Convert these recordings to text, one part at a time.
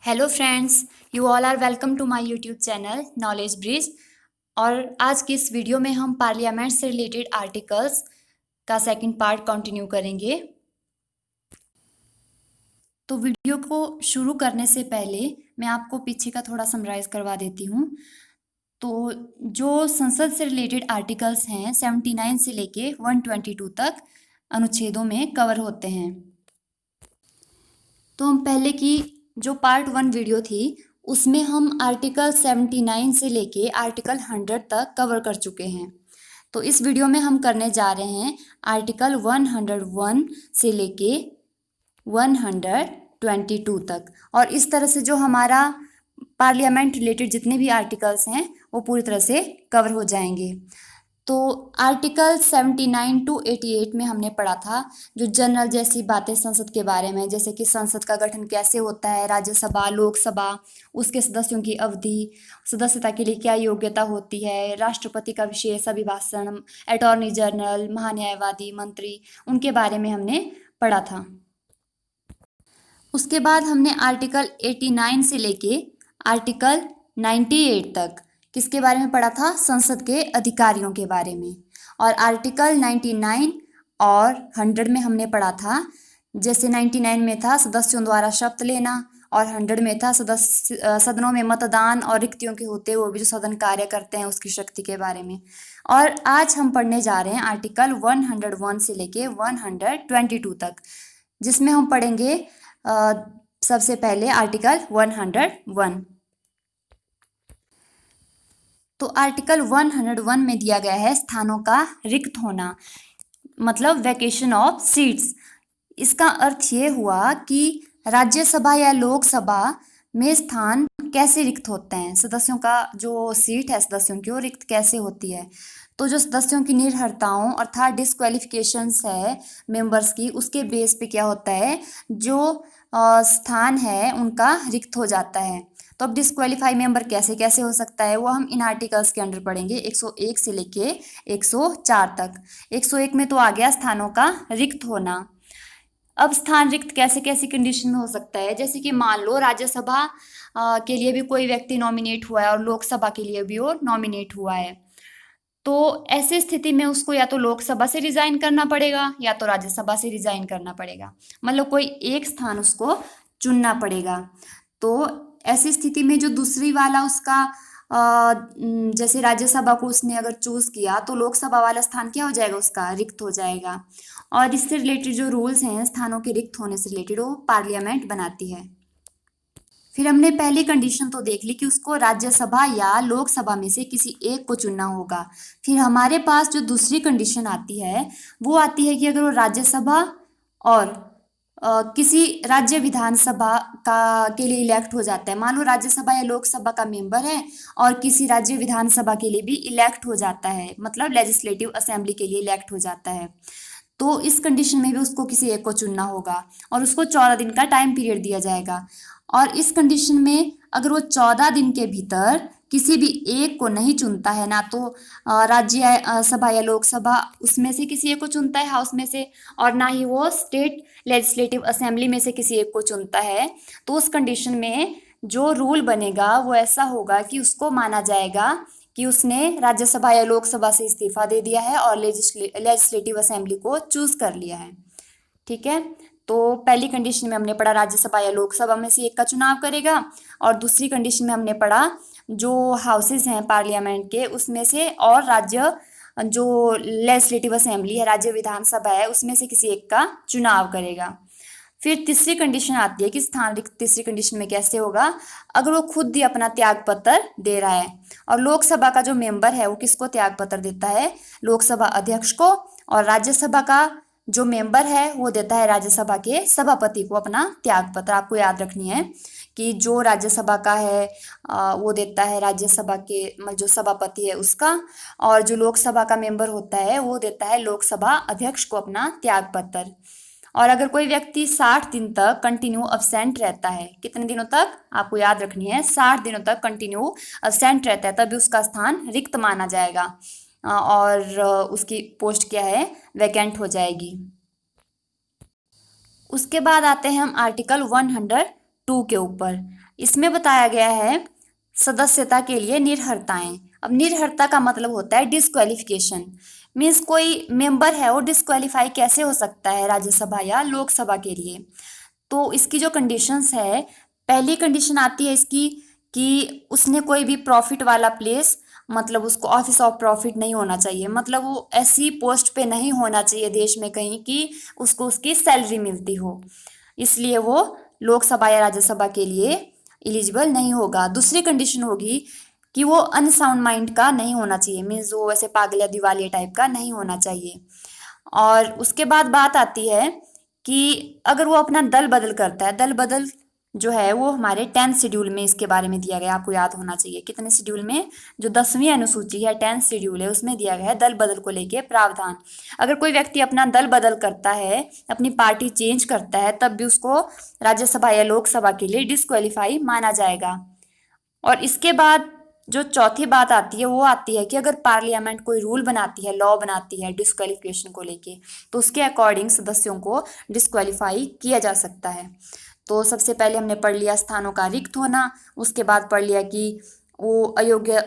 Hello friends, you all are welcome to my YouTube channel knowledge bridge. और आज की इस वीडियो में हम पार्लियामेंट से रिलेटेड आर्टिकल्स का सेकंड पार्ट कंटिन्यू करेंगे। तो वीडियो को शुरू करने से पहले मैं आपको पीछे का थोड़ा समराइज करवा देती हूँ। तो जो संसद से रिलेटेड आर्टिकल्स हैं 79 से लेके 122 तक अनुच्छेदों में कवर होते हैं। तो हम पहले की जो पार्ट 1 वीडियो थी उसमें हम आर्टिकल 79 से लेके आर्टिकल 100 तक कवर कर चुके हैं। तो इस वीडियो में हम करने जा रहे हैं आर्टिकल 101 से लेके 122 तक। और इस तरह से जो हमारा पार्लियामेंट रिलेटेड जितने भी आर्टिकल्स हैं वो पूरी तरह से कवर हो जाएंगे। तो आर्टिकल 79 टू 88 में हमने पढ़ा था जो जनरल जैसी बातें संसद के बारे में, जैसे कि संसद का गठन कैसे होता है, राज्यसभा, लोकसभा, उसके सदस्यों की अवधि, सदस्यता के लिए क्या योग्यता होती है, राष्ट्रपति का विशेष अभिभाषण, अटॉर्नी जनरल, महान्यायवादी, मंत्री, उनके बारे में हमने पढ़ा था। उसके बाद हमने आर्टिकल 89 से लेके आर्टिकल 98 तक किसके बारे में पढ़ा था? संसद के अधिकारियों के बारे में। और आर्टिकल 99 और 100 में हमने पढ़ा था, जैसे 99 में था सदस्यों द्वारा शपथ लेना और 100 में था सदनों में मतदान और रिक्तियों के होते वो भी जो सदन कार्य करते हैं उसकी शक्ति के बारे में। और आज हम पढ़ने जा रहे हैं आर्टिकल 101 से लेके 122 तक, जिसमें हम पढ़ेंगे सबसे पहले आर्टिकल 101। तो आर्टिकल 101 में दिया गया है स्थानों का रिक्त होना, मतलब वैकेशन ऑफ सीट्स। इसका अर्थ ये हुआ कि राज्यसभा या लोकसभा में स्थान कैसे रिक्त होते हैं, सदस्यों का जो सीट है सदस्यों की वो रिक्त कैसे होती है। तो जो सदस्यों की निर्हरताओं अर्थात डिस्क्वालिफिकेशंस है मेंबर्स की, उसके बेस पे क्या होता है, जो स्थान है उनका रिक्त हो जाता है। तो अब डिस्क्वालीफाई मेंबर कैसे कैसे हो सकता है वो हम इन आर्टिकल्स के अंडर पढ़ेंगे 101 से लेके 104 तक। 101 में तो आ गया स्थानों का रिक्त होना। अब स्थान रिक्त कैसे कैसी कंडीशन में हो सकता है, जैसे कि मान लो राज्यसभा के लिए भी कोई व्यक्ति नॉमिनेट हुआ है और लोकसभा के लिए भी वो नॉमिनेट हुआ है। तो ऐसी स्थिति में उसको या तो लोकसभा से रिजाइन करना पड़ेगा या तो राज्यसभा से रिजाइन करना पड़ेगा, मतलब कोई एक स्थान उसको चुनना पड़ेगा। तो ऐसी स्थिति में जो दूसरी वाला उसका जैसे राज्यसभा को उसने अगर चूज किया तो लोकसभा वाला स्थान क्या हो जाएगा, उसका रिक्त हो जाएगा। और इससे रिलेटेड जो रूल्स हैं स्थानों के रिक्त होने से रिलेटेड वो पार्लियामेंट बनाती है। फिर हमने पहली कंडीशन तो देख ली कि उसको राज्यसभा या लोकसभा में से किसी एक को चुनना होगा। फिर हमारे पास जो दूसरी कंडीशन आती है वो आती है कि अगर वो राज्यसभा और किसी राज्य विधानसभा का के लिए इलेक्ट हो जाता है, मान लो राज्यसभा या लोकसभा का मेंबर है और किसी राज्य विधानसभा के लिए भी इलेक्ट हो जाता है, मतलब लेजिस्लेटिव असेंबली के लिए इलेक्ट हो जाता है, तो इस कंडीशन में भी उसको किसी एक को चुनना होगा और उसको 14 दिन का टाइम पीरियड दिया जाएगा। और इस कंडीशन में अगर वो 14 दिन के भीतर किसी भी एक को नहीं चुनता है, ना तो राज्य सभा या लोकसभा उसमें से किसी एक को चुनता है हाउस में से, और ना ही वो स्टेट लेजिस्लेटिव असेंबली में से किसी एक को चुनता है, तो उस कंडीशन में जो रूल बनेगा वो ऐसा होगा कि उसको माना जाएगा कि उसने राज्यसभा या लोकसभा से इस्तीफा दे दिया है और लेजिस्लेटिव असेंबली को चूज कर लिया है। ठीक है, तो पहली कंडीशन में हमने पढ़ा राज्यसभा या लोकसभा में से एक का चुनाव करेगा, और दूसरी कंडीशन में हमने पढ़ा जो हाउसेस हैं पार्लियामेंट के उसमें से और राज्य जो लेजिस्लेटिव असेंबली है राज्य विधानसभा है उसमें से किसी एक का चुनाव करेगा। फिर तीसरी कंडीशन आती है कि स्थान रिक्त तीसरी कंडीशन में कैसे होगा, अगर वो खुद ही अपना त्याग पत्र दे रहा है। और लोकसभा का जो मेंबर है वो किसको त्याग पत्र देता है, लोकसभा अध्यक्ष को, और राज्यसभा का जो मेंबर है वो देता है राज्यसभा के सभापति को अपना त्याग पत्र। आपको याद रखनी है कि जो राज्यसभा का है वो देता है राज्यसभा के जो सभापति है उसका, और जो लोकसभा का मेंबर होता है वो देता है लोकसभा अध्यक्ष को अपना त्याग पत्र। और अगर कोई व्यक्ति 60 दिन तक कंटिन्यू अब्सेंट रहता है, कितने दिनों तक आपको याद रखनी है, 60 दिनों तक कंटिन्यू अब्सेंट रहता है, तभी उसका स्थान रिक्त माना जाएगा और उसकी पोस्ट क्या है, वैकेंट हो जाएगी। उसके बाद आते हैं हम आर्टिकल 102 के ऊपर। इसमें बताया गया है सदस्यता के लिए निर्भरताएं। अब निर्भरता का मतलब होता है डिस्क्वालिफिकेशन। मीन्स कोई मेंबर है वो डिस्क्वालीफाई कैसे हो सकता है राज्यसभा या लोकसभा के लिए। तो इसकी जो कंडीशंस है, पहली कंडीशन आती है इसकी कि उसने कोई भी प्रॉफिट वाला प्लेस, मतलब उसको ऑफिस ऑफ प्रॉफिट नहीं होना चाहिए, मतलब वो ऐसी पोस्ट पे नहीं होना चाहिए देश में कहीं कि उसको उसकी सैलरी मिलती हो, इसलिए वो लोकसभा या राज्यसभा के लिए एलिजिबल नहीं होगा। दूसरी कंडीशन होगी कि वो अनसाउंड माइंड का नहीं होना चाहिए, मीन्स वो वैसे पागल या दिवालिया टाइप का नहीं होना चाहिए। और उसके बाद बात आती है कि अगर वो अपना दल बदल करता है, दल बदल जो है वो हमारे 10th शेड्यूल में इसके बारे में दिया गया, आपको याद होना चाहिए। कितने शेड्यूल में? जो 10वीं अनुसूची है 10th शेड्यूल है उसमें दिया गया है दल बदल को लेके प्रावधान। अगर कोई व्यक्ति अपना दल बदल करता है, अपनी पार्टी चेंज करता है, तब भी उसको राज्यसभा या लोकसभा के लिए डिस्क्वालीफाई माना जाएगा। और इसके बाद जो चौथी बात आती है वो आती है कि अगर पार्लियामेंट कोई रूल बनाती है, लॉ बनाती है डिस्क्वालिफिकेशन को लेके, तो उसके अकॉर्डिंग सदस्यों को डिस्क्वालीफाई किया जा सकता है। तो सबसे पहले हमने पढ़ लिया स्थानों का रिक्त होना, उसके बाद पढ़ लिया कि वो अयोग्य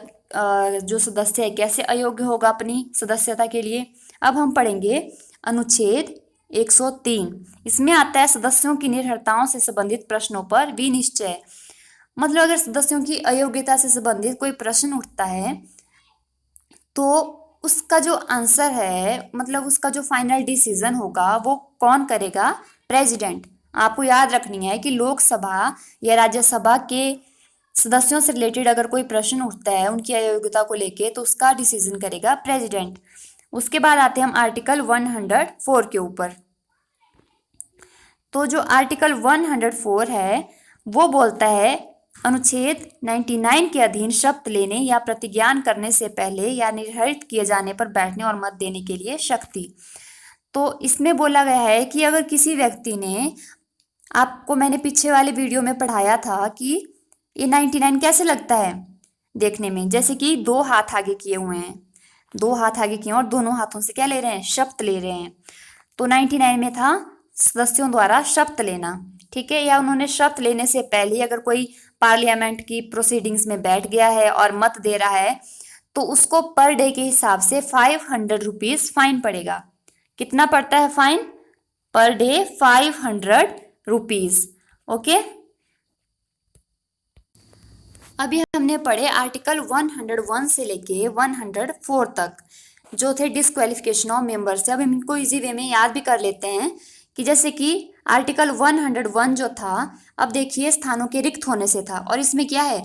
जो सदस्य है कैसे अयोग्य होगा अपनी सदस्यता के लिए। अब हम पढ़ेंगे अनुच्छेद 103। इसमें आता है सदस्यों की निर्भरताओं से संबंधित प्रश्नों पर विनिश्चय। मतलब अगर सदस्यों की अयोग्यता से संबंधित कोई प्रश्न उठता है तो उसका जो आंसर है, मतलब उसका जो फाइनल डिसीजन होगा वो कौन करेगा? प्रेसिडेंट। आपको याद रखनी है कि लोकसभा या राज्यसभा के सदस्यों से रिलेटेड अगर कोई प्रश्न उठता है उनकी अयोग्यता को लेके, तो उसका डिसीजन करेगा प्रेसिडेंट। उसके बाद आते हैं हम आर्टिकल 104 के ऊपर। तो जो आर्टिकल 104 है वो बोलता है अनुच्छेद 99 के अधीन शपथ लेने या प्रतिज्ञान करने से पहले या निर्धारित किए जाने पर बैठने और मत देने के लिए शक्ति। तो इसमें बोला गया है कि अगर किसी व्यक्ति ने, आपको मैंने पीछे वाले वीडियो में पढ़ाया था कि ये 99 कैसे लगता है देखने में, जैसे कि दो हाथ आगे किए हुए हैं, दो हाथ आगे किए और दोनों हाथों से क्या ले रहे हैं? शपथ ले रहे हैं। तो 99 में था सदस्यों द्वारा शपथ लेना, ठीक है। या उन्होंने शपथ लेने से पहले अगर कोई पार्लियामेंट की प्रोसीडिंग्स में बैठ गया है और मत दे रहा है तो उसको पर डे के हिसाब से 500 रुपीज फाइन पड़ेगा। कितना पड़ता है fine? Per day 500 rupees. Okay. अभी हमने पढ़े आर्टिकल 101 से लेके 104 तक जो थे डिस्क्वालिफिकेशन ऑफ मेंबर्स से। अब हम इनको इजी वे में याद भी कर लेते हैं कि जैसे कि आर्टिकल 101 जो था, अब देखिए स्थानों के रिक्त होने से था, और इसमें क्या है,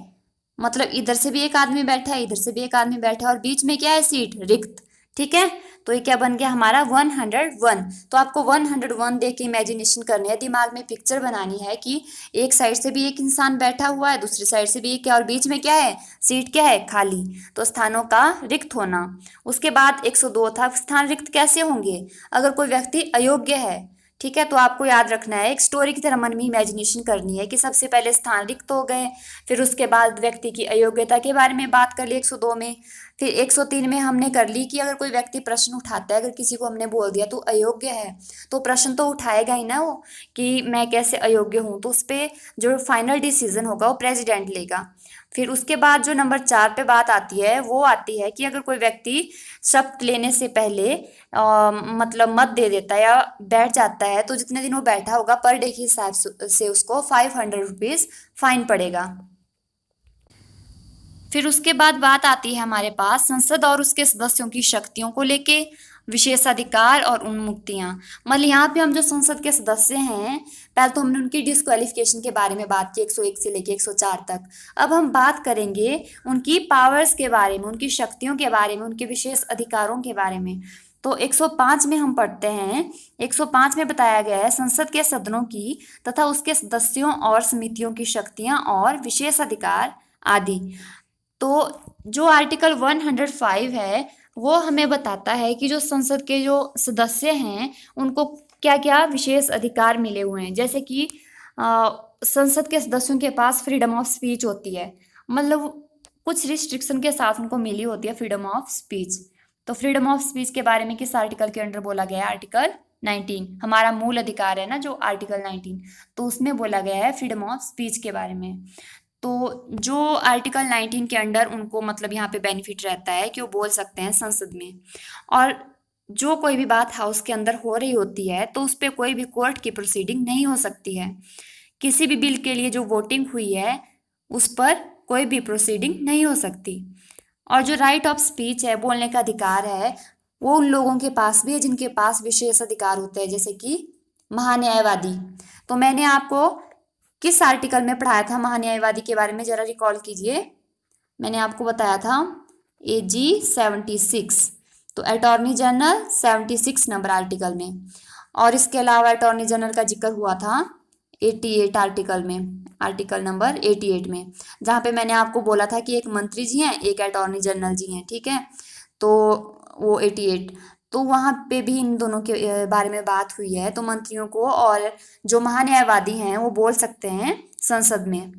मतलब इधर से भी एक आदमी बैठा है, इधर से भी एक आदमी बैठा है, और बीच में क्या है? सीट रिक्त, ठीक है। तो ये क्या बन गया हमारा 101। तो आपको 101 देख के इमेजिनेशन करनी है, दिमाग में पिक्चर बनानी है कि एक साइड से भी एक इंसान बैठा हुआ है, दूसरी साइड से भी एक है, और बीच में क्या है? सीट क्या है? खाली। तो स्थानों का रिक्त होना। उसके बाद 102 था, स्थान रिक्त कैसे होंगे? अगर कोई व्यक्ति अयोग्य है, ठीक है, तो आपको याद रखना है, एक स्टोरी की तरह मन में इमेजिनेशन करनी है कि सबसे पहले स्थान रिक्त हो गए, फिर उसके बाद व्यक्ति की अयोग्यता के बारे में बात कर ली 102 में, फिर 103 में हमने कर ली कि अगर कोई व्यक्ति प्रश्न उठाता है, अगर किसी को हमने बोल दिया तो अयोग्य है, तो प्रश्न तो उठाएगा ही ना वो कि मैं कैसे अयोग्य हूँ, तो उस पर जो फाइनल डिसीजन होगा वो प्रेसिडेंट लेगा। फिर उसके बाद जो नंबर 4 पे बात आती है वो आती है कि अगर कोई व्यक्ति शपथ लेने से पहले मतलब मत दे देता है या बैठ जाता है, तो जितने दिन वो बैठा होगा पर डे के हिसाब से उसको 500 रुपीज फाइन पड़ेगा। फिर उसके बाद बात आती है हमारे पास संसद और उसके सदस्यों की शक्तियों को लेके, विशेषाधिकार और उन्मुक्तियां। मतलब यहाँ पे हम जो संसद के सदस्य हैं, पहले तो हमने उनकी डिस्क्वालिफिकेशन के बारे में बात की 101 से लेके 104 तक। अब हम बात करेंगे उनकी पावर्स के बारे में, उनकी शक्तियों के बारे में, उनके विशेष अधिकारों के बारे में। तो 105 में हम पढ़ते हैं, 105 में बताया गया है संसद के सदनों की तथा उसके सदस्यों और समितियों की शक्तियां और विशेष अधिकार आदि। तो जो आर्टिकल 105 है वो हमें बताता है कि जो संसद के जो सदस्य हैं उनको क्या क्या विशेष अधिकार मिले हुए हैं। जैसे कि संसद के सदस्यों के पास फ्रीडम ऑफ स्पीच होती है, मतलब कुछ रिस्ट्रिक्शन के साथ उनको मिली होती है फ्रीडम ऑफ स्पीच। तो फ्रीडम ऑफ स्पीच के बारे में किस आर्टिकल के अंडर बोला गया है? आर्टिकल 19 हमारा मूल अधिकार है ना, जो आर्टिकल 19, तो उसमें बोला गया है फ्रीडम ऑफ स्पीच के बारे में। तो जो आर्टिकल 19 के अंडर उनको मतलब यहाँ पे बेनिफिट रहता है कि वो बोल सकते हैं संसद में, और जो कोई भी बात हाउस के अंदर हो रही होती है तो उस पर कोई भी कोर्ट की प्रोसीडिंग नहीं हो सकती है। किसी भी बिल के लिए जो वोटिंग हुई है उस पर कोई भी प्रोसीडिंग नहीं हो सकती। और जो राइट ऑफ स्पीच है, बोलने का अधिकार है, वो उन लोगों के पास भी है जिनके पास विशेष अधिकार होते हैं, जैसे कि महान्यायवादी। तो मैंने आपको किस आर्टिकल में पढ़ाया था महान्यायवादी के बारे में, जरा रिकॉल कीजिए। मैंने आपको बताया था AG 76, तो अटॉर्नी जनरल 76 नंबर आर्टिकल में। और इसके अलावा अटॉर्नी जनरल का जिक्र हुआ था 88 आर्टिकल में, आर्टिकल नंबर 88 में, जहाँ पे मैंने आपको बोला था कि एक मंत्री जी हैं, एक अटॉर्नी जनरल जी हैं, ठीक है। तो वो 88, तो वहाँ पे भी इन दोनों के बारे में बात हुई है। तो मंत्रियों को और जो महान्यायवादी हैं वो बोल सकते हैं संसद में।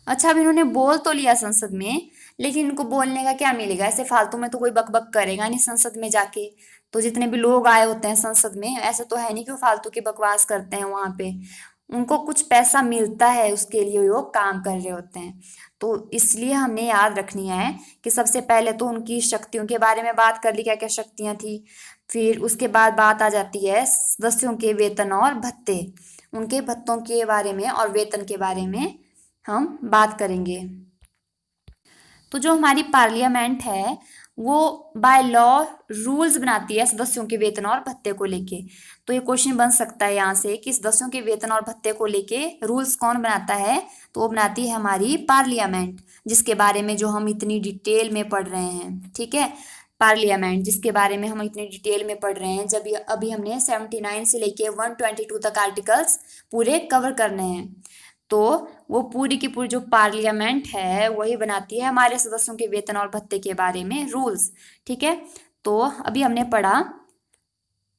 अच्छा, अब इन्होंने बोल तो लिया संसद में, लेकिन इनको बोलने का क्या मिलेगा? ऐसे फालतू में तो कोई बकबक करेगा नहीं संसद में जाके। तो जितने भी लोग आए होते हैं संसद में, ऐसा तो है नहीं कि वो फालतू की बकवास करते हैं वहां पे। उनको कुछ पैसा मिलता है, उसके लिए वो काम कर रहे होते हैं। तो इसलिए हमने याद रखनी है कि सबसे पहले तो उनकी शक्तियों के बारे में बात कर ली, क्या क्या शक्तियां थी। फिर उसके बाद बात आ जाती है सदस्यों के वेतन और भत्ते, उनके भत्तों के बारे में और वेतन के बारे में हम बात करेंगे। तो जो हमारी पार्लियामेंट है वो बाय लॉ रूल्स बनाती है सदस्यों के वेतन और भत्ते को लेके। तो ये क्वेश्चन बन सकता है यहाँ से कि सदस्यों के वेतन और भत्ते को लेके रूल्स कौन बनाता है? तो वो बनाती है हमारी पार्लियामेंट, जिसके बारे में जो हम इतनी डिटेल में पढ़ रहे हैं, ठीक है। पार्लियामेंट जिसके बारे में हम इतनी डिटेल में पढ़ रहे हैं, जब अभी हमने 79 से लेके 122 तक आर्टिकल्स पूरे कवर करने हैं। तो वो पूरी की पूरी जो पार्लियामेंट है वही बनाती है हमारे सदस्यों के वेतन और भत्ते के बारे में रूल्स, ठीक है। तो अभी हमने पढ़ा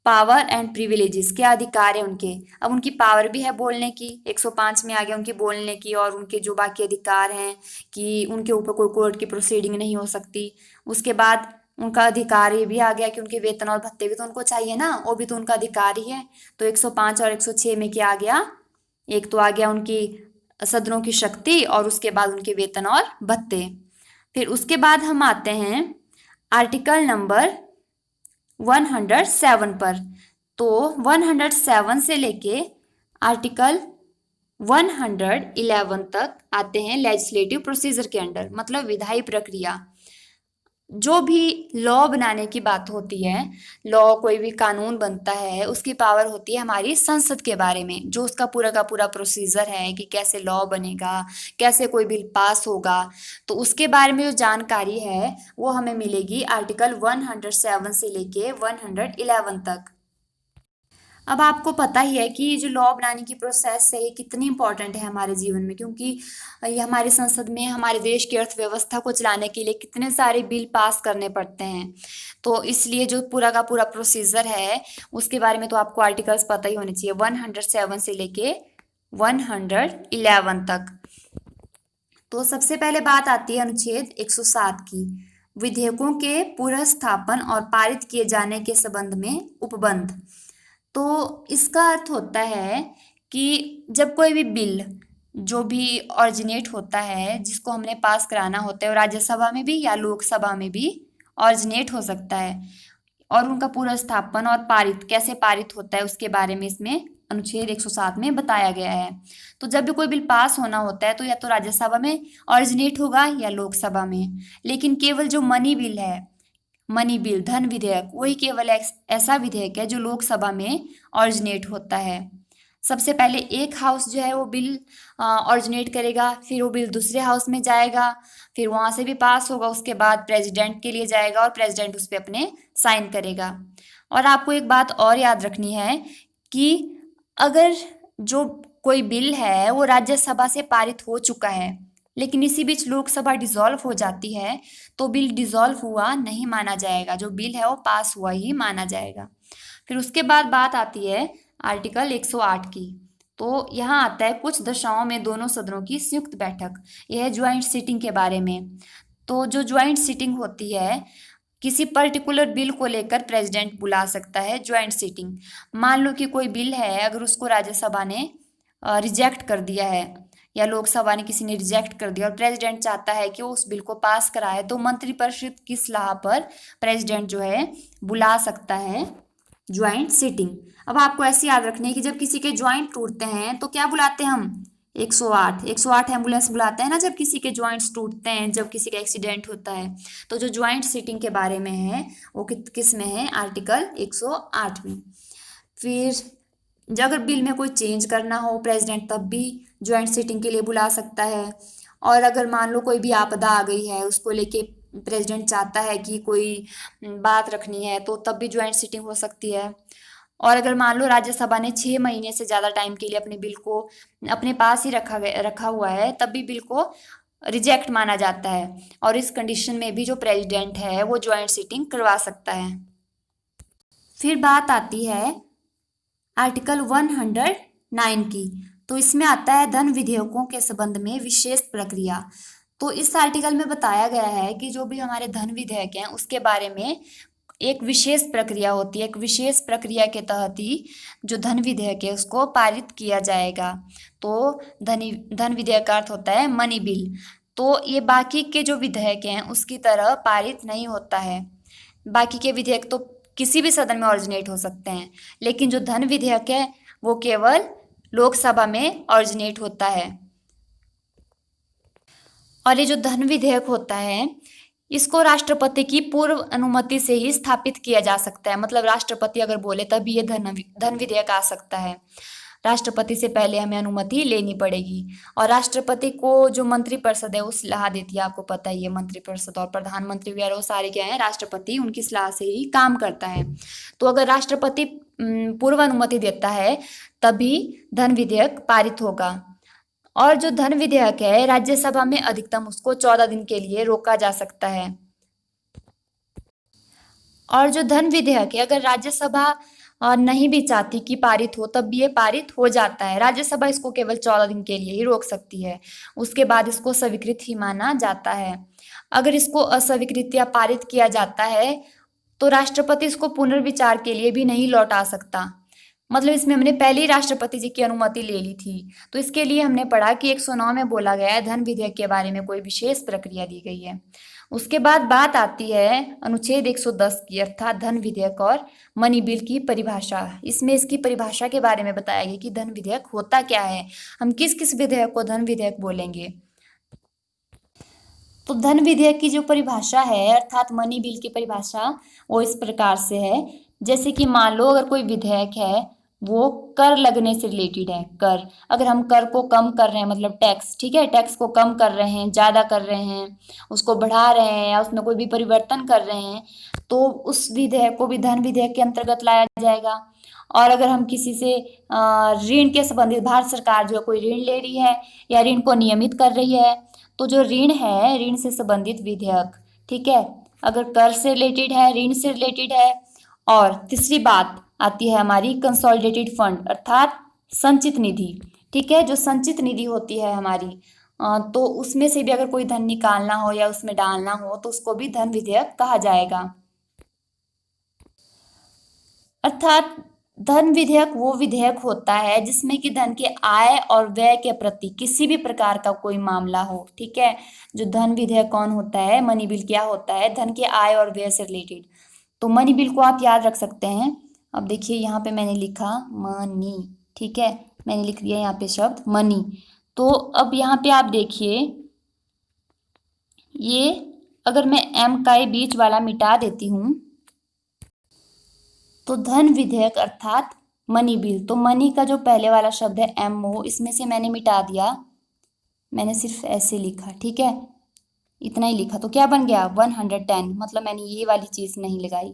पावर एंड प्रिविलेजेस, क्या अधिकार है उनके। अब उनकी पावर भी है बोलने की, 105 में आ गया उनकी बोलने की, और उनके जो बाकी अधिकार हैं कि उनके ऊपर कोई कोर्ट की प्रोसीडिंग नहीं हो सकती। उसके बाद उनका अधिकार ये भी आ गया कि उनके वेतन और भत्ते भी तो उनको चाहिए ना, वो भी तो उनका अधिकार ही है। तो 105 और 106 में क्या आ गया? एक तो आ गया उनकी सदनों की शक्ति, और उसके बाद उनके वेतन और भत्ते। फिर उसके बाद हम आते हैं आर्टिकल नंबर 107 पर। तो 107 से लेके आर्टिकल 111 तक आते हैं लेजिस्लेटिव प्रोसीजर के अंडर, मतलब विधायी प्रक्रिया। जो भी लॉ बनाने की बात होती है, लॉ कोई भी कानून बनता है, उसकी पावर होती है हमारी संसद के बारे में, जो उसका पूरा का पूरा प्रोसीजर है कि कैसे लॉ बनेगा, कैसे कोई बिल पास होगा। तो उसके बारे में जो जानकारी है वो हमें मिलेगी आर्टिकल 107 से लेके 111 तक। अब आपको पता ही है कि ये जो लॉ बनाने की प्रोसेस है ये कितनी इंपॉर्टेंट है हमारे जीवन में, क्योंकि ये हमारे संसद में हमारे देश की अर्थव्यवस्था को चलाने के लिए कितने सारे बिल पास करने पड़ते हैं। तो इसलिए जो पूरा का पूरा प्रोसीजर है उसके बारे में तो आपको आर्टिकल्स पता ही होने चाहिए, 107 से लेके 111 तक। तो सबसे पहले बात आती है अनुच्छेद 107 की, विधेयकों के पुनर्स्थापन और पारित किए जाने के संबंध में उपबंध। तो इसका अर्थ होता है कि जब कोई भी बिल जो भी ऑरिजिनेट होता है, जिसको हमने पास कराना होता है, और राज्यसभा में भी या लोकसभा में भी ऑरिजिनेट हो सकता है, और उनका पूरा स्थापन और पारित कैसे पारित होता है उसके बारे में इसमें अनुच्छेद 107 में बताया गया है। तो जब भी कोई बिल पास होना होता है तो या तो राज्यसभा में ऑरिजिनेट होगा या लोकसभा में, लेकिन केवल जो मनी बिल है, मनी बिल धन विधेयक, वही केवल ऐसा विधेयक है जो लोकसभा में ऑरिजिनेट होता है। सबसे पहले एक हाउस जो है वो बिल ऑरिजिनेट करेगा, फिर वो बिल दूसरे हाउस में जाएगा, फिर वहाँ से भी पास होगा, उसके बाद प्रेसिडेंट के लिए जाएगा और प्रेसिडेंट उस पर अपने साइन करेगा। और आपको एक बात और याद रखनी है कि अगर जो कोई बिल है वो राज्यसभा से पारित हो चुका है, लेकिन इसी बीच लोकसभा डिसॉल्व हो जाती है, तो बिल डिसॉल्व हुआ नहीं माना जाएगा, जो बिल है वो पास हुआ ही माना जाएगा। फिर उसके बाद बात आती है आर्टिकल 108 की। तो यहाँ आता है कुछ दशाओं में दोनों सदनों की संयुक्त बैठक, यह है ज्वाइंट सीटिंग के बारे में। तो जो ज्वाइंट सीटिंग होती है किसी पर्टिकुलर बिल को लेकर प्रेसिडेंट बुला सकता है ज्वाइंट सीटिंग। मान लो कि कोई बिल है, अगर उसको राज्यसभा ने रिजेक्ट कर दिया है या लोकसभा ने किसी ने रिजेक्ट कर दिया और प्रेसिडेंट चाहता है कि वो उस बिल को पास कराए, तो मंत्रिपरिषद की सलाह पर प्रेसिडेंट जो है बुला सकता है ज्वाइंट सीटिंग। अब आपको ऐसे याद रखनी है कि जब किसी के ज्वाइंट टूटते हैं तो क्या बुलाते हैं हम? 108 एम्बुलेंस बुलाते हैं ना जब किसी के ज्वाइंट्स टूटते हैं, जब किसी का एक्सीडेंट होता है। तो जो ज्वाइंट सीटिंग के बारे में है वो किस में है? आर्टिकल 108 में। फिर जब अगर बिल में कोई चेंज करना हो प्रेसिडेंट तब भी ज्वाइंट सीटिंग के लिए बुला सकता है। और अगर मान लो कोई भी आपदा आ गई है, उसको लेके प्रेसिडेंट चाहता है कि कोई बात रखनी है, तो तब भी ज्वाइंट सीटिंग हो सकती है। और अगर मान लो राज्यसभा ने 6 महीने से ज़्यादा टाइम के लिए अपने बिल को अपने पास ही रखा हुआ है, तब भी बिल को रिजेक्ट माना जाता है। और इस कंडीशन में भी जो प्रेसिडेंट है वो ज्वाइंट सीटिंग करवा सकता है। फिर बात आती है आर्टिकल 109 की। तो इसमें आता है धन विधेयकों के संबंध में विशेष प्रक्रिया। तो इस आर्टिकल में बताया गया है कि जो भी हमारे धन विधेयक हैं उसके बारे में एक विशेष प्रक्रिया होती है। एक विशेष प्रक्रिया के तहत ही जो धन विधेयक है उसको पारित किया जाएगा। तो धन विधेयक का अर्थ होता है मनी बिल। तो ये बाकी के जो विधेयक हैं उसकी तरह पारित नहीं होता है। बाकी के विधेयक तो किसी भी सदन में ऑरिजिनेट हो सकते हैं, लेकिन जो धन विधेयक है वो केवल लोकसभा में ऑरिजिनेट होता है। और ये जो धन विधेयक होता है इसको राष्ट्रपति की पूर्व अनुमति से ही स्थापित किया जा सकता है। मतलब राष्ट्रपति अगर बोले तभी ये धन विधेयक आ सकता है। राष्ट्रपति से पहले हमें अनुमति लेनी पड़ेगी। और राष्ट्रपति को जो मंत्रिपरिषद है वो सलाह देती है, आपको पता ही है। मंत्रिपरिषद और प्रधानमंत्री वगैरह वो सारे क्या है, राष्ट्रपति उनकी सलाह से ही काम करता है। तो अगर राष्ट्रपति पूर्व अनुमति देता है तभी धन विधेयक पारित होगा। और जो धन विधेयक है राज्यसभा में अधिकतम उसको 14 दिन के लिए रोका जा सकता है। और जो धन विधेयक है अगर राज्यसभा नहीं भी चाहती कि पारित हो तब भी ये पारित हो जाता है। राज्यसभा इसको केवल 14 दिन के लिए ही रोक सकती है, उसके बाद इसको स्वीकृत ही माना जाता है। अगर इसको अस्वीकृत या पारित किया जाता है तो राष्ट्रपति इसको पुनर्विचार के लिए भी नहीं लौटा सकता। मतलब इसमें हमने पहले ही राष्ट्रपति जी की अनुमति ले ली थी। तो इसके लिए हमने पढ़ा कि 109 में बोला गया है धन विधेयक के बारे में कोई विशेष प्रक्रिया दी गई है। उसके बाद बात आती है अनुच्छेद 110 की, अर्थात धन विधेयक और मनी बिल की परिभाषा। इसमें इसकी परिभाषा के बारे में बताया गया कि धन विधेयक होता क्या है, हम किस किस विधेयक को धन विधेयक बोलेंगे। तो धन विधेयक की जो परिभाषा है अर्थात मनी बिल की परिभाषा वो इस प्रकार से है। जैसे कि मान लो अगर कोई विधेयक है वो कर लगने से रिलेटेड है। कर, अगर हम कर को कम कर रहे हैं मतलब टैक्स, ठीक है, टैक्स को कम कर रहे हैं, ज़्यादा कर रहे हैं, उसको बढ़ा रहे हैं या उसमें कोई भी परिवर्तन कर रहे हैं, तो उस विधेयक को भी धन विधेयक के अंतर्गत लाया जाएगा। और अगर हम किसी से ऋण के संबंधित, भारत सरकार जो कोई ऋण ले रही है या ऋण को नियमित कर रही है, तो जो ऋण है ऋण से संबंधित विधेयक, ठीक है, अगर कर से रिलेटेड है, ऋण से रिलेटेड है। और तीसरी बात आती है हमारी कंसोलिडेटेड फंड अर्थात संचित निधि, ठीक है, जो संचित निधि होती है हमारी, तो उसमें से भी अगर कोई धन निकालना हो या उसमें डालना हो तो उसको भी धन विधेयक कहा जाएगा। अर्थात धन विधेयक वो विधेयक होता है जिसमें कि धन के आय और व्यय के प्रति किसी भी प्रकार का कोई मामला हो, ठीक है। जो धन विधेयक कौन होता है, मनी बिल क्या होता है, धन के आय और व्यय से रिलेटेड। तो मनी बिल को आप याद रख सकते हैं। अब देखिए यहाँ पे मैंने लिखा मनी, ठीक है, मैंने लिख दिया यहाँ पे शब्द मनी। तो अब यहाँ पे आप देखिए ये अगर मैं एम का ये बीच वाला मिटा देती हूँ तो धन विधेयक अर्थात मनी बिल, तो मनी का जो पहले वाला शब्द है MO, इसमें से मैंने मिटा दिया, मैंने सिर्फ ऐसे लिखा, ठीक है, इतना ही लिखा। तो क्या बन गया 110, मतलब मैंने ये वाली चीज़ नहीं लगाई।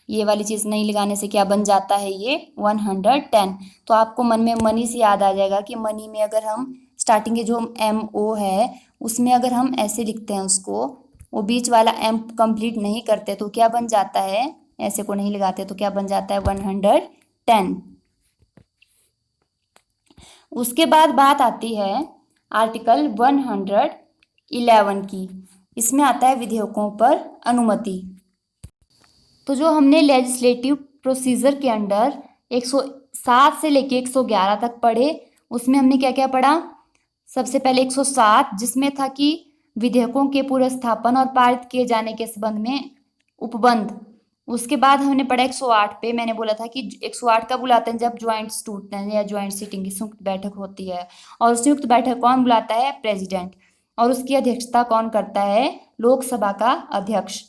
ये वाली चीज़ नहीं लगाने से क्या बन जाता है ये 110। तो आपको मन में मनी से याद आ जाएगा कि मनी में अगर हम स्टार्टिंग के जो MO है उसमें अगर हम ऐसे लिखते हैं उसको, वो बीच वाला M कंप्लीट नहीं करते तो क्या बन जाता है, ऐसे को नहीं लगाते तो क्या बन जाता है 110। उसके बाद बात आती है आर्टिकल 111 की। इसमें आता है विधेयकों पर अनुमति। तो जो हमने लेजिस्लेटिव प्रोसीजर के अंडर 107 से लेके 111 तक पढ़े, उसमें हमने क्या क्या पढ़ा। सबसे पहले 107 जिसमें था कि विधेयकों के पूर्व स्थापन और पारित किए जाने के संबंध में उपबंध। उसके बाद हमने पढ़ा 108 पे, मैंने बोला था कि 108 कब बुलाते हैं, जब ज्वाइंट्स टूटते हैं या ज्वाइंट सीटिंग की संयुक्त बैठक होती है। और संयुक्त बैठक कौन बुलाता है, प्रेसिडेंट, और उसकी अध्यक्षता कौन करता है, लोकसभा का अध्यक्ष।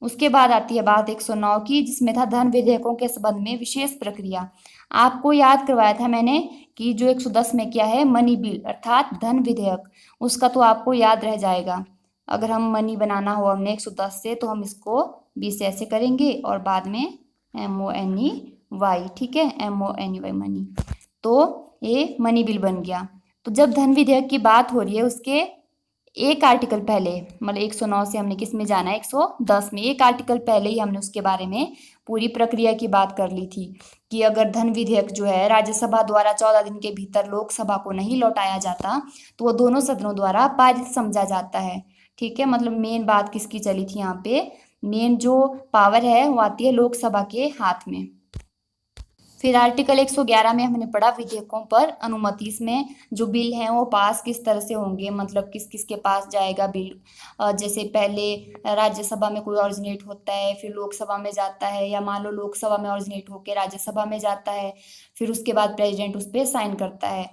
उसके बाद आती है बात 109 की, जिसमें था धन विधेयकों के संबंध में विशेष प्रक्रिया। आपको याद करवाया था मैंने कि जो 110 में क्या है, मनी बिल अर्थात धन विधेयक, उसका तो आपको याद रह जाएगा। अगर हम मनी बनाना हो हमने 110 से, तो हम इसको 20 से ऐसे करेंगे और बाद में MONEY, ठीक है, MONEY मनी। तो ये मनी बिल बन गया। तो जब धन विधेयक की बात हो रही है, उसके एक आर्टिकल पहले, मतलब 109 से हमने किस में जाना है, 110 में, एक आर्टिकल पहले ही हमने उसके बारे में पूरी प्रक्रिया की बात कर ली थी कि अगर धन विधेयक जो है राज्यसभा द्वारा 14 दिन के भीतर लोकसभा को नहीं लौटाया जाता, तो वो दोनों सदनों द्वारा पारित समझा जाता है। ठीक है, मतलब मेन बात किसकी चली थी यहाँ पे, मेन जो पावर है वो आती है लोकसभा के हाथ में। फिर आर्टिकल 111 में हमने पढ़ा विधेयकों पर अनुमति। इसमें जो बिल हैं वो पास किस तरह से होंगे, मतलब किस किस के पास जाएगा बिल। जैसे पहले राज्यसभा में कोई ऑरिजिनेट होता है, फिर लोकसभा में जाता है, या मान लो लोकसभा में ऑरिजिनेट होकर राज्यसभा में जाता है, फिर उसके बाद प्रेसिडेंट उस पर साइन करता है।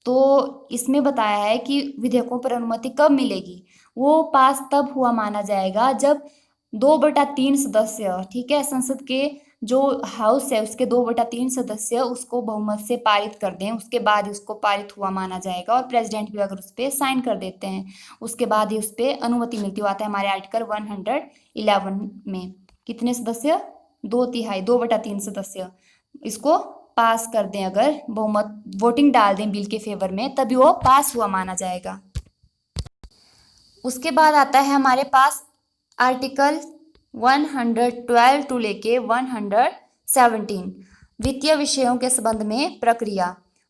तो इसमें बताया है कि विधेयकों पर अनुमति कब मिलेगी, वो पास तब हुआ माना जाएगा जब 2/3 सदस्य, ठीक है, संसद के जो हाउस है उसके 2/3 सदस्य उसको बहुमत से पारित कर दें, उसके बाद ही उसको पारित हुआ माना जाएगा। और प्रेसिडेंट भी अगर उस पर साइन कर देते हैं, उसके बाद ही उस पर अनुमति मिलती हुआ आता है। हमारे आर्टिकल 111 में कितने सदस्य, 2/3, 2/3 सदस्य इसको पास कर दें, अगर बहुमत वोटिंग डाल दें बिल के फेवर में, तभी वो पास हुआ माना जाएगा। उसके बाद आता है हमारे पास आर्टिकल 112 टू लेके 117 वित्तीय विषयों के संबंध में प्रक्रिया,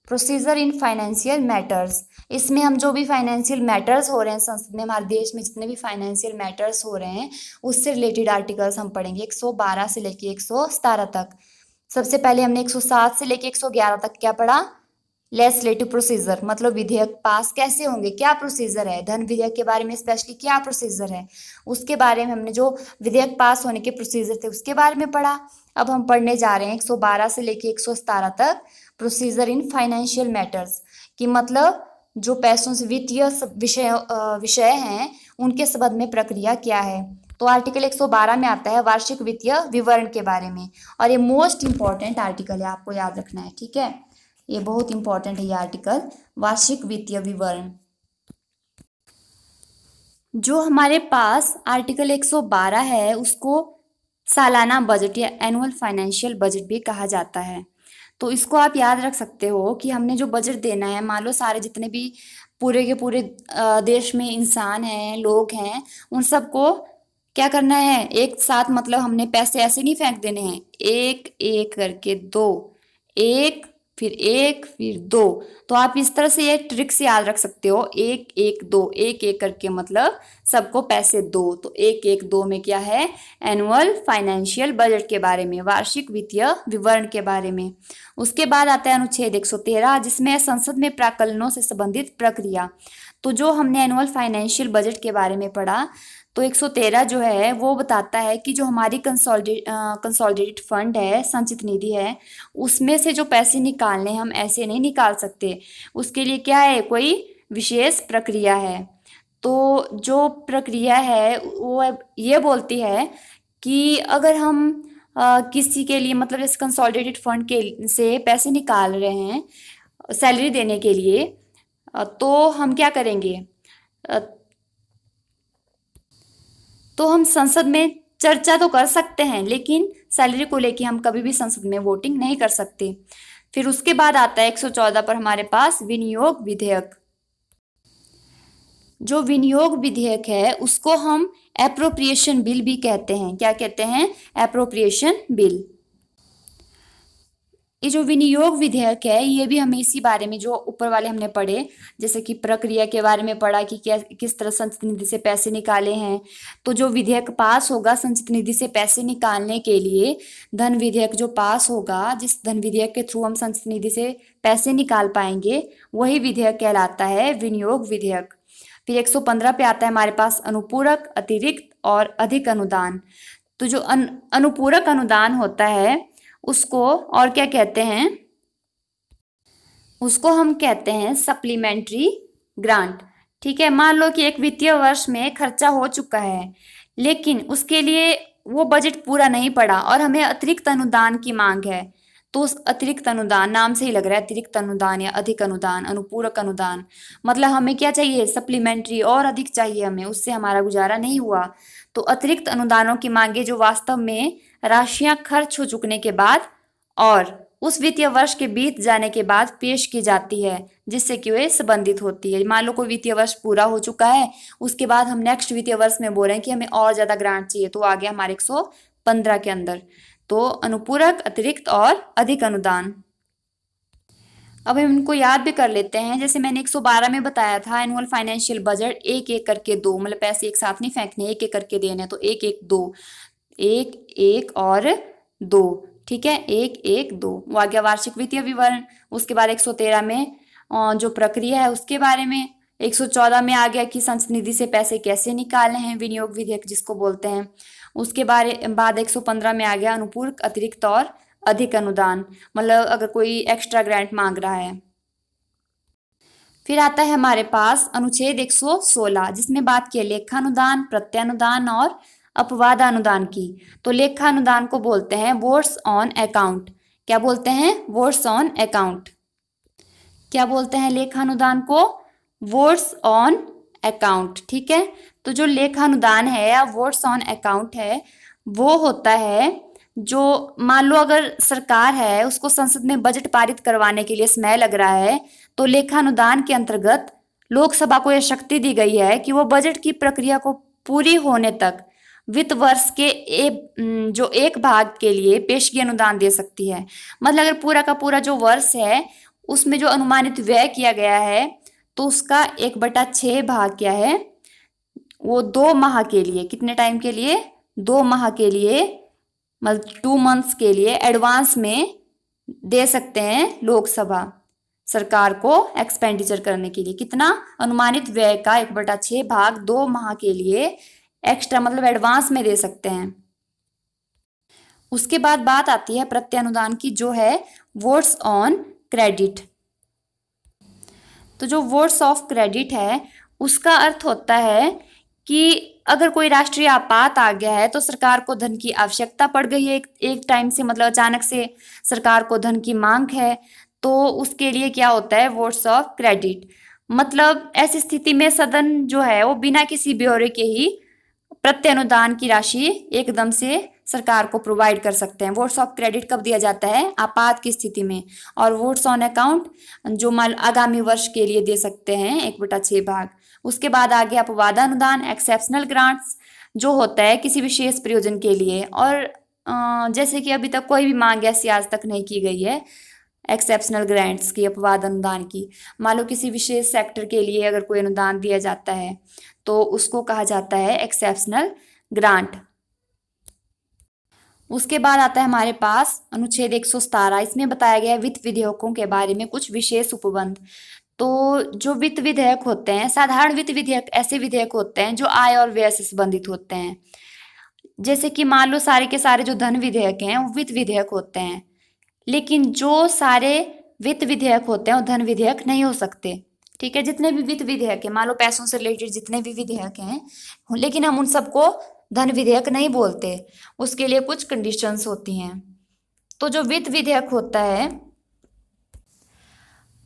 प्रोसीजर इन फाइनेंशियल मैटर्स। इसमें हम जो भी फाइनेंशियल मैटर्स हो रहे हैं संसद में, हमारे देश में जितने भी फाइनेंशियल मैटर्स हो रहे हैं उससे रिलेटेड आर्टिकल्स हम पढ़ेंगे 112 से लेके 117 तक। सबसे पहले हमने 107 से लेके 111 तक क्या पढ़ा, लेजिस्लेटिव प्रोसीजर, मतलब विधेयक पास कैसे होंगे, क्या प्रोसीजर है, धन विधेयक के बारे में स्पेशली क्या प्रोसीजर है, उसके बारे में हमने जो विधेयक पास होने के प्रोसीजर थे उसके बारे में पढ़ा। अब हम पढ़ने जा रहे हैं 112 से लेके 117 तक प्रोसीजर इन फाइनेंशियल मैटर्स, कि मतलब जो पैसों से वित्तीय विषय हैं उनके संबंध में प्रक्रिया क्या है। तो आर्टिकल 112 में आता है वार्षिक वित्तीय विवरण के बारे में, और ये मोस्ट इंपॉर्टेंट आर्टिकल है, आपको याद रखना है, ठीक है, ये बहुत इंपॉर्टेंट है ये आर्टिकल, वार्षिक वित्तीय विवरण। जो हमारे पास आर्टिकल 112 है उसको सालाना बजट या एनुअल फाइनेंशियल बजट भी कहा जाता है। तो इसको आप याद रख सकते हो कि हमने जो बजट देना है, मान लो सारे जितने भी पूरे के पूरे देश में इंसान हैं, लोग हैं, उन सबको क्या करना है एक साथ, मतलब हमने पैसे ऐसे नहीं फेंक देने हैं, एक एक करके दो, एक फिर एक फिर दो। तो आप इस तरह से ये ट्रिक से याद रख सकते हो, एक एक दो, एक एक करके मतलब सबको पैसे दो। तो एक एक दो में क्या है, एनुअल फाइनेंशियल बजट के बारे में, वार्षिक वित्तीय विवरण के बारे में। उसके बाद आता है अनुच्छेद 113 जिसमें संसद में प्राक्कलनों से संबंधित प्रक्रिया। तो जो हमने एनुअल फाइनेंशियल बजट के बारे में पढ़ा, तो 113 जो है वो बताता है कि जो हमारी कंसोलिडेटेड फंड है, संचित निधि है, उसमें से जो पैसे निकालने हम ऐसे नहीं निकाल सकते, उसके लिए क्या है, कोई विशेष प्रक्रिया है। तो जो प्रक्रिया है वो ये बोलती है कि अगर हम किसी के लिए, मतलब इस कंसोलिडेटेड फंड के से पैसे निकाल रहे हैं सैलरी देने के लिए, तो हम क्या करेंगे, तो हम संसद में चर्चा तो कर सकते हैं, लेकिन सैलरी को लेके हम कभी भी संसद में वोटिंग नहीं कर सकते। फिर उसके बाद आता है 114 पर हमारे पास विनियोग विधेयक। जो विनियोग विधेयक है उसको हम एप्रोप्रिएशन बिल भी कहते हैं। क्या कहते हैं, एप्रोप्रिएशन बिल। ये जो विनियोग विधेयक है ये भी हमें इसी बारे में जो ऊपर वाले हमने पढ़े, जैसे कि प्रक्रिया के बारे में पढ़ा कि क्या किस तरह संचित निधि से पैसे निकाले हैं। तो जो विधेयक पास होगा संचित निधि से पैसे निकालने के लिए, धन विधेयक जो पास होगा, जिस धन विधेयक के थ्रू हम संचित निधि से पैसे निकाल पाएंगे, वही विधेयक कहलाता है विनियोग विधेयक। फिर 115 पे आता है हमारे पास अनुपूरक, अतिरिक्त और अधिक अनुदान। तो जो अनुपूरक अनुदान होता है उसको और क्या कहते हैं, उसको हम कहते हैं सप्लीमेंट्री ग्रांट। ठीक है, मान लो कि एक वित्तीय वर्ष में खर्चा हो चुका है लेकिन उसके लिए वो बजट पूरा नहीं पड़ा और हमें अतिरिक्त अनुदान की मांग है, तो उस अतिरिक्त अनुदान, नाम से ही लग रहा है अतिरिक्त अनुदान या अधिक अनुदान, अनुपूरक अनुदान, मतलब हमें क्या चाहिए, सप्लीमेंट्री और अधिक चाहिए हमें, उससे हमारा गुजारा नहीं हुआ। तो अतिरिक्त अनुदानों की मांगे जो वास्तव में राशियां खर्च हो चुकने के बाद और उस वित्तीय वर्ष के बीत जाने के बाद पेश की जाती है, जिससे कि वे संबंधित होती है। मान लो कोई वित्तीय वर्ष पूरा हो चुका है, उसके बाद हम नेक्स्ट वित्तीय वर्ष में बोल रहे हैं कि हमें और ज्यादा ग्रांट चाहिए, तो आ गया हमारे 115 के अंदर। तो अनुपूरक, अतिरिक्त और अधिक अनुदान। अब हम इनको याद भी कर लेते हैं। जैसे मैंने 112 में बताया था, एनुअल फाइनेंशियल बजट एक एक करके दो, मतलब पैसे एक साथ नहीं फेंकने, एक एक करके देने, तो एक एक दो, एक एक और दो, ठीक है, एक एक दो, वो आ गया वार्षिक वित्तीय विवरण। उसके बाद 113 में जो प्रक्रिया है उसके बारे में, 114 में आ गया कि संचित निधि से पैसे कैसे निकालने हैं, विनियोग विधेयक जिसको बोलते हैं। उसके बाद 115 में आ गया अनुपूरक, अतिरिक्त और अधिक अनुदान, मतलब अगर कोई एक्स्ट्रा ग्रांट मांग रहा है। फिर आता है हमारे पास अनुच्छेद 116, जिसमें बात की है लेखानुदान, प्रत्यानुदान और अपवादानुदान की। तो लेखानुदान को बोलते हैं वोट्स ऑन अकाउंट। क्या बोलते हैं, वोट्स ऑन अकाउंट। क्या बोलते हैं लेखानुदान को, वोट्स ऑन अकाउंट। ठीक है, तो जो लेखानुदान है या वोट्स ऑन अकाउंट है, वो होता है जो, मान लो अगर सरकार है उसको संसद में बजट पारित करवाने के लिए समय लग रहा है, तो लेखानुदान के अंतर्गत लोकसभा को यह शक्ति दी गई है कि वो बजट की प्रक्रिया को पूरी होने तक वित्त वर्ष के जो एक भाग के लिए पेशगी अनुदान दे सकती है। मतलब अगर पूरा का पूरा जो वर्ष है उसमें जो अनुमानित व्यय किया गया है, तो उसका 1/6 भाग क्या है, वो 2 माह के लिए, कितने टाइम के लिए, 2 माह के लिए, मतलब 2 मंथ्स के लिए एडवांस में दे सकते हैं लोकसभा सरकार को एक्सपेंडिचर करने के लिए। कितना, अनुमानित व्यय का 1/6 भाग 2 माह के लिए एक्स्ट्रा, मतलब एडवांस में दे सकते हैं। उसके बाद बात आती है प्रत्यानुदान की, जो है वोट्स ऑन क्रेडिट। तो जो वोट्स ऑफ क्रेडिट है उसका अर्थ होता है कि अगर कोई राष्ट्रीय आपात आ गया है, तो सरकार को धन की आवश्यकता पड़ गई है एक टाइम से, मतलब अचानक से सरकार को धन की मांग है, तो उसके लिए क्या होता है, वोट्स ऑफ क्रेडिट। मतलब ऐसी स्थिति में सदन जो है वो बिना किसी ब्यौरे के ही प्रत्यानुदान की राशि एकदम से सरकार को प्रोवाइड कर सकते हैं। वोट्स ऑफ क्रेडिट कब दिया जाता है, आपात की स्थिति में। और वोट्स ऑन अकाउंट जो मान आगामी वर्ष के लिए दे सकते हैं 1/6 भाग। उसके बाद आ गया अपवादानुदान, एक्सेप्शनल ग्रांट्स, जो होता है किसी विशेष प्रयोजन के लिए। और जैसे कि अभी तक कोई भी मांग ऐसी आज तक नहीं की गई है एक्सेप्शनल ग्रांट्स की, अपवाद अनुदान की। मान लो किसी विशेष सेक्टर के लिए अगर कोई अनुदान दिया जाता है तो उसको कहा जाता है एक्सेप्शनल ग्रांट। उसके बाद आता है हमारे पास अनुच्छेद 117, इसमें बताया गया है वित्त विधेयकों के बारे में कुछ विशेष उपबंध। तो जो वित्त विधेयक होते हैं, साधारण वित्त विधेयक ऐसे विधेयक होते हैं जो आय और व्यय से संबंधित होते हैं। जैसे कि मान लो सारे के सारे जो धन विधेयक हैं वो वित्त विधेयक होते हैं, लेकिन जो सारे वित्त विधेयक होते हैं वो धन विधेयक नहीं हो सकते। ठीक है, जितने भी वित्त विधेयक है, मान लो पैसों से रिलेटेड जितने भी विधेयक हैं, लेकिन हम उन सबको धन विधेयक नहीं बोलते, उसके लिए कुछ कंडीशंस होती हैं। तो जो वित्त विधेयक होता है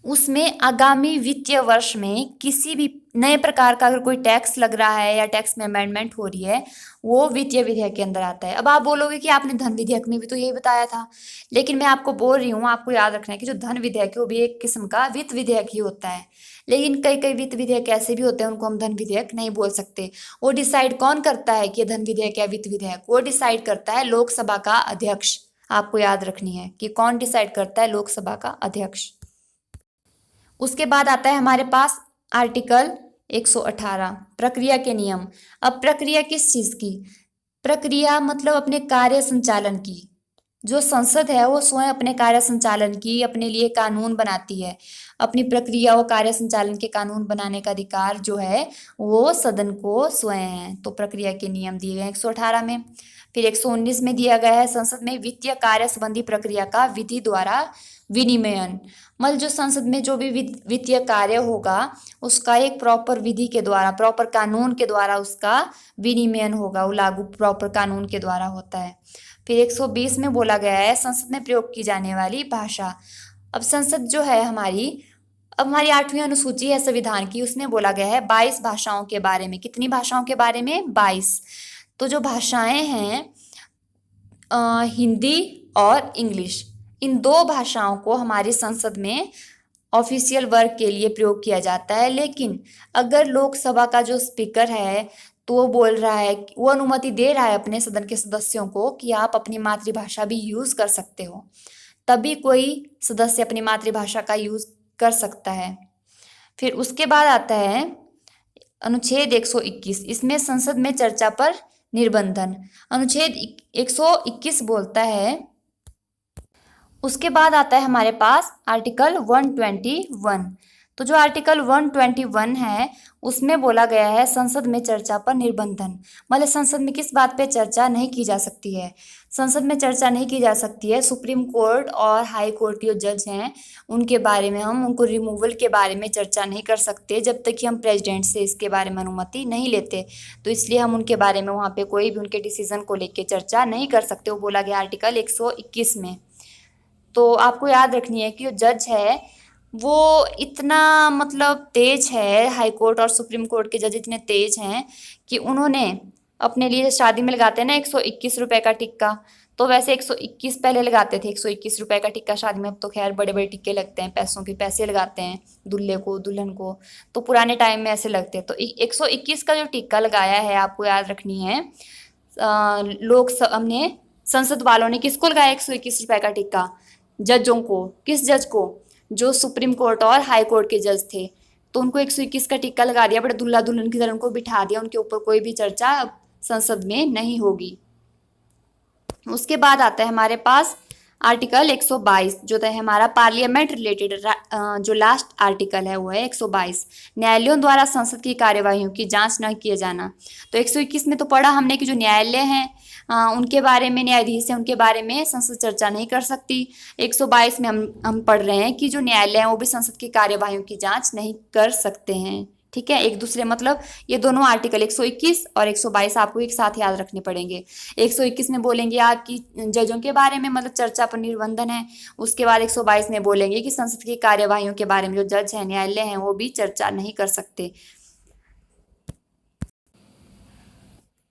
उसमें आगामी वित्तीय वर्ष में किसी भी नए प्रकार का अगर कोई टैक्स लग रहा है या टैक्स में अमेंडमेंट हो रही है, वो वित्तीय विधेयक के अंदर आता है। अब आप बोलोगे कि आपने धन विधेयक में भी तो यही बताया था, लेकिन मैं आपको बोल रही हूँ, आपको याद रखना है कि जो धन विधेयक है वो भी एक किस्म का वित्त विधेयक ही होता है। लेकिन कई कई वित्त विधेयक ऐसे भी होते हैं उनको हम धन विधेयक नहीं बोल सकते। वो डिसाइड कौन करता है कि धन विधेयक या वित्त विधेयक, वो डिसाइड करता है लोकसभा का अध्यक्ष। आपको याद रखनी है कि कौन डिसाइड करता है लोकसभा का अध्यक्ष। उसके बाद आता है हमारे पास आर्टिकल 118 प्रक्रिया के नियम। अब प्रक्रिया किस चीज की? प्रक्रिया मतलब अपने कार्य संचालन की। जो संसद है वो स्वयं अपने कार्य संचालन की अपने लिए कानून बनाती है। अपनी प्रक्रिया और कार्य संचालन के कानून बनाने का अधिकार जो है वो सदन को स्वयं है। तो प्रक्रिया के नियम दिए गए 118 में। फिर 119 में दिया गया है संसद में वित्तीय कार्य संबंधी प्रक्रिया का विधि द्वारा विनियमन। मतलब जो संसद में जो भी वित्तीय कार्य होगा उसका एक प्रॉपर विधि के द्वारा, प्रॉपर कानून के द्वारा उसका विनियमन होगा, वो लागू प्रॉपर कानून के द्वारा होता है। फिर 120 में बोला गया है संसद में प्रयोग की जाने वाली भाषा। अब संसद जो है हमारी, अब हमारी 8वीं अनुसूची है संविधान की, उसमें बोला गया है 22 भाषाओं के बारे में। कितनी भाषाओं के बारे में? 22। तो जो भाषाएं हैं हिंदी और इंग्लिश, इन दो भाषाओं को हमारी संसद में ऑफिशियल वर्क के लिए प्रयोग किया जाता है। लेकिन अगर लोकसभा का जो स्पीकर है तो वो बोल रहा है, वो अनुमति दे रहा है अपने सदन के सदस्यों को कि आप अपनी मातृभाषा भी यूज कर सकते हो, तभी कोई सदस्य अपनी मातृभाषा का यूज कर सकता है। फिर उसके बाद आता है अनुच्छेद 121, इसमें संसद में चर्चा पर निर्बंधन। अनुच्छेद 121 बोलता है, उसके बाद आता है हमारे पास आर्टिकल 121। तो जो आर्टिकल 121 है उसमें बोला गया है संसद में चर्चा पर निर्बंधन। मतलब संसद में किस बात पे चर्चा नहीं की जा सकती है? संसद में चर्चा नहीं की जा सकती है सुप्रीम कोर्ट और हाई कोर्ट के जो जज हैं उनके बारे में, हम उनको रिमूवल के बारे में चर्चा नहीं कर सकते जब तक कि हम प्रेसिडेंट से इसके बारे में अनुमति नहीं लेते। तो इसलिए हम उनके बारे में वहाँ पे कोई भी उनके डिसीजन को लेके चर्चा नहीं कर सकते, वो बोला गया आर्टिकल 121 में। तो आपको याद रखनी है कि जो जज है वो इतना मतलब तेज है, हाई कोर्ट और सुप्रीम कोर्ट के जज इतने तेज हैं कि उन्होंने अपने लिए शादी में लगाते हैं ना 121 रुपए का टिक्का, तो वैसे 121 पहले लगाते थे, 121 रुपए का टिक्का शादी में। अब तो खैर बड़े बड़े टिक्के लगते हैं, पैसों के पैसे लगाते हैं दूल्हे को दुल्हन को, तो पुराने टाइम में ऐसे लगते हैं। तो 121 का जो टिक्का लगाया है आपको याद रखनी है, लोग हमने संसद वालों ने किसको लगाया 121 रुपए का टिक्का? जजों को। किस जज को? जो सुप्रीम कोर्ट और हाई कोर्ट के जज थे, तो उनको 121 का टिक्का लगा दिया, बड़े दुल्हा दुल्हन की तरह उनको बिठा दिया, उनके ऊपर कोई भी चर्चा अब संसद में नहीं होगी। उसके बाद आता है हमारे पास आर्टिकल 122 जो है हमारा पार्लियामेंट रिलेटेड, जो लास्ट आर्टिकल है वो है 122, न्यायालयों द्वारा संसद की कार्यवाहियों की जांच न किए जाना। तो 121 में तो पढ़ा हमने कि जो न्यायालय हैं उनके बारे में, न्यायाधीश हैं उनके बारे में संसद चर्चा नहीं कर सकती। 122 में हम पढ़ रहे हैं कि जो न्यायालय हैं वो भी संसद की कार्यवाहियों की जांच नहीं कर सकते हैं। ठीक है, एक दूसरे मतलब ये दोनों आर्टिकल 121 और 122 आपको एक साथ याद रखने पड़ेंगे। 121 में बोलेंगे आपकी जजों के बारे में, मतलब चर्चा पर निर्बंधन है। उसके बाद 122 में बोलेंगे कि संसद की कार्यवाहियों के बारे में जो जज हैं, न्यायालय हैं, वो भी चर्चा नहीं कर सकते।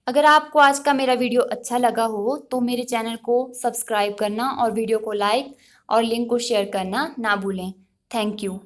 अगर आपको आज का मेरा वीडियो अच्छा लगा हो तो मेरे चैनल को सब्सक्राइब करना और वीडियो को लाइक और लिंक को शेयर करना ना भूलें। Thank you.